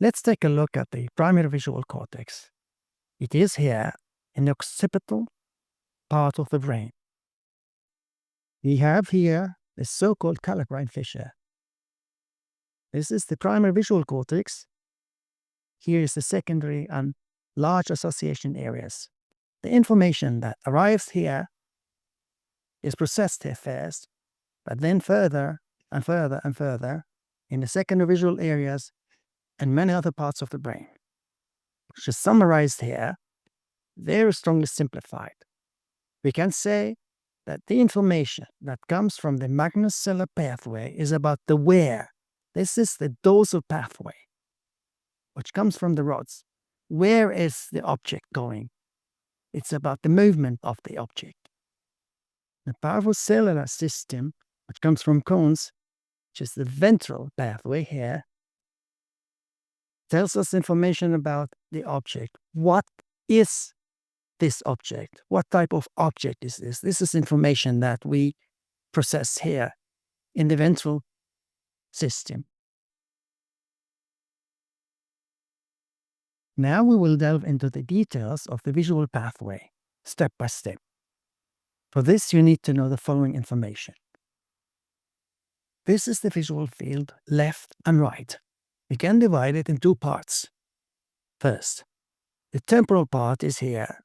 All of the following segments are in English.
Let's take a look at the primary visual cortex. It is here in the occipital part of the brain. We have here the so-called calacrine fissure. This is the primary visual cortex. Here is the secondary and large association areas. The information that arrives here is processed here first, but then further and further and further in the secondary visual areas and many other parts of the brain, which is summarized here, very strongly simplified. We can say that the information that comes from the magnocellular pathway is about the where. This is the dorsal pathway, which comes from the rods. Where is the object going? It's about the movement of the object. The parvocellular system, which comes from cones, which is the ventral pathway here, tells us information about the object. What is this object? What type of object is this? This is information that we process here in the ventral system. Now we will delve into the details of the visual pathway, step by step. For this, you need to know the following information. This is the visual field, left and right. We can divide it in two parts. First, the temporal part is here,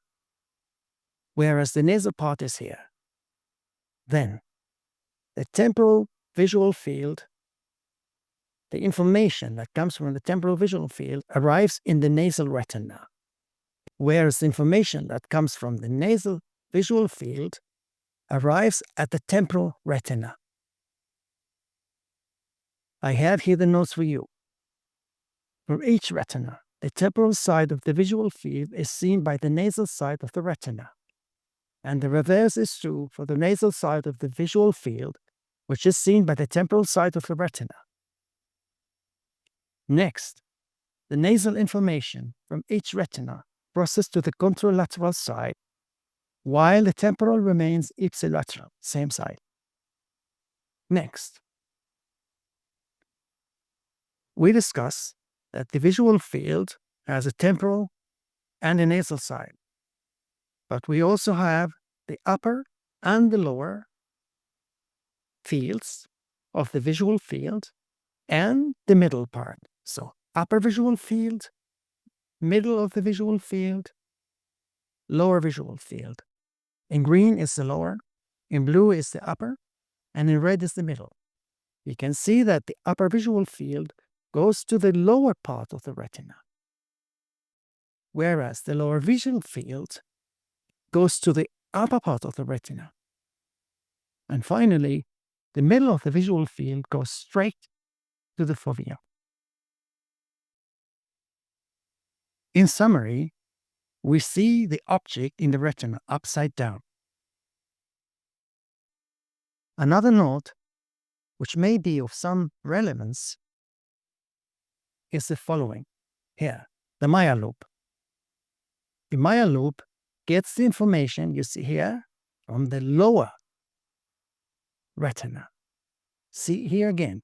whereas the nasal part is here. Then, the temporal visual field, the information that comes from the temporal visual field arrives in the nasal retina, whereas the information that comes from the nasal visual field arrives at the temporal retina. I have here the notes for you. For each retina, the temporal side of the visual field is seen by the nasal side of the retina, and the reverse is true for the nasal side of the visual field, which is seen by the temporal side of the retina. Next, the nasal information from each retina processed to the contralateral side, while the temporal remains ipsilateral, same side. Next, we discuss that the visual field has a temporal and a nasal side, but we also have the upper and the lower fields of the visual field and the middle part. So upper visual field, middle of the visual field, lower visual field. In green is the lower, in blue is the upper, and in red is the middle. You can see that the upper visual field goes to the lower part of the retina, whereas the lower visual field goes to the upper part of the retina. And finally, the middle of the visual field goes straight to the fovea. In summary, we see the object in the retina upside down. Another note, which may be of some relevance, is the following. Here, the Meyer loop. The Meyer loop gets the information you see here from the lower retina. See here again,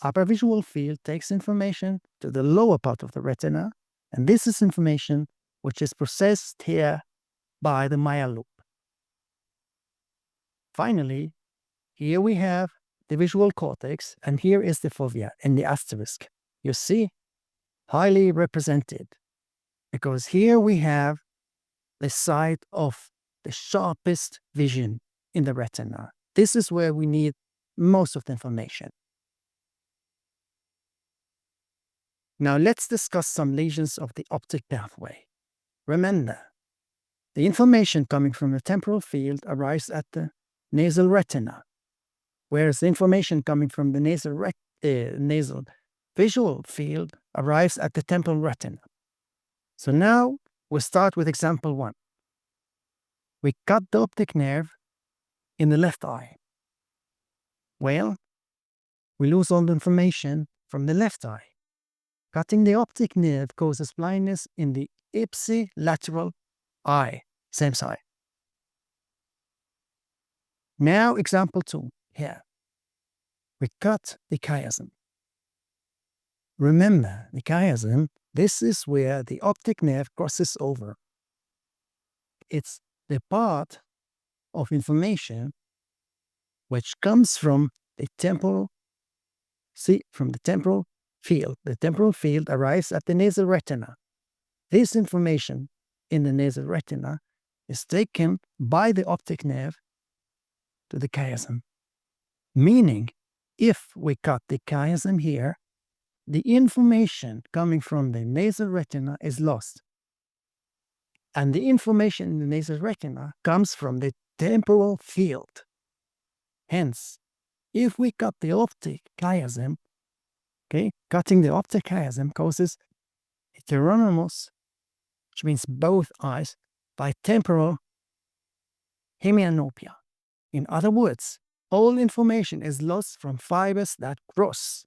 upper visual field takes information to the lower part of the retina, and this is information which is processed here by the Meyer loop. Finally, here we have the visual cortex, and here is the fovea in the asterisk. You see, highly represented, because here we have the site of the sharpest vision in the retina. This is where we need most of the information. Now let's discuss some lesions of the optic pathway. Remember, the information coming from the temporal field arrives at the nasal retina, whereas the information coming from the nasal visual field arrives at the temporal retina. So now we'll start with example 1. We cut the optic nerve in the left eye. Well, we lose all the information from the left eye. Cutting the optic nerve causes blindness in the ipsilateral eye, same side. Now example 2, here. We cut the chiasm. Remember, the chiasm, this is where the optic nerve crosses over. It's the part of information which comes from the temporal, from the temporal field. The temporal field arrives at the nasal retina. This information in the nasal retina is taken by the optic nerve to the chiasm. Meaning, if we cut the chiasm here, the information coming from the nasal retina is lost. And the information in the nasal retina comes from the temporal field. Hence, if we cut the optic chiasm, cutting the optic chiasm causes heteronymous, which means both eyes, by temporal hemianopia. In other words, all information is lost from fibers that cross.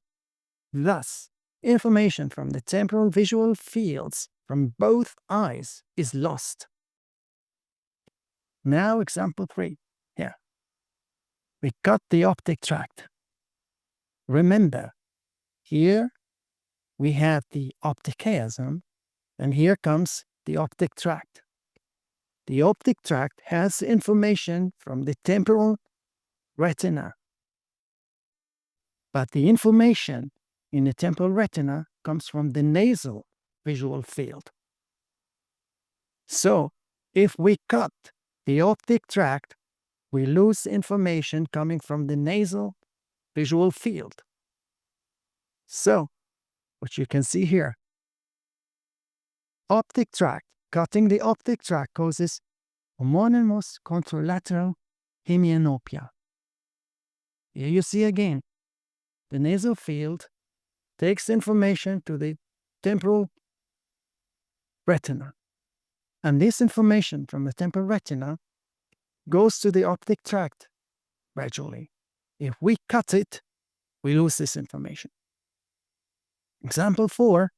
Thus, information from the temporal visual fields from both eyes is lost. Now, example 3. Here. We cut the optic tract. Remember, here we have the optic chiasm, and here comes the optic tract. The optic tract has information from the temporal retina. But the information in the temporal retina comes from the nasal visual field. So, if we cut the optic tract, we lose information coming from the nasal visual field. So, what you can see here, optic tract, cutting the optic tract causes homonymous contralateral hemianopia. Here you see again, the nasal field takes information to the temporal retina. And this information from the temporal retina goes to the optic tract gradually. If we cut it, we lose this information. Example 4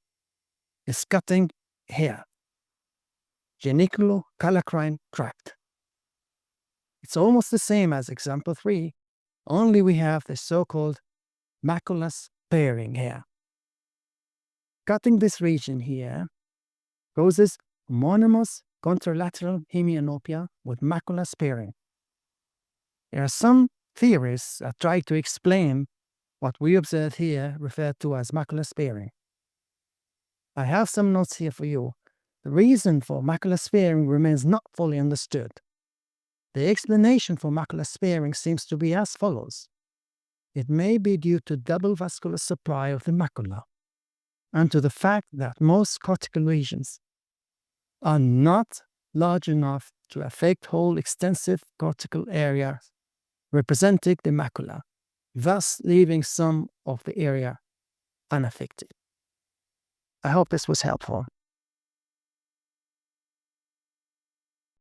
is cutting here, geniculo-calcarein tract. It's almost the same as example 3, only we have the so-called macular sparing here. Cutting this region here causes homonymous contralateral hemianopia with macular sparing. There are some theories that try to explain what we observe here referred to as macular sparing. I have some notes here for you. The reason for macular sparing remains not fully understood. The explanation for macular sparing seems to be as follows. It may be due to double vascular supply of the macula and to the fact that most cortical lesions are not large enough to affect whole extensive cortical areas representing the macula, thus leaving some of the area unaffected. I hope this was helpful.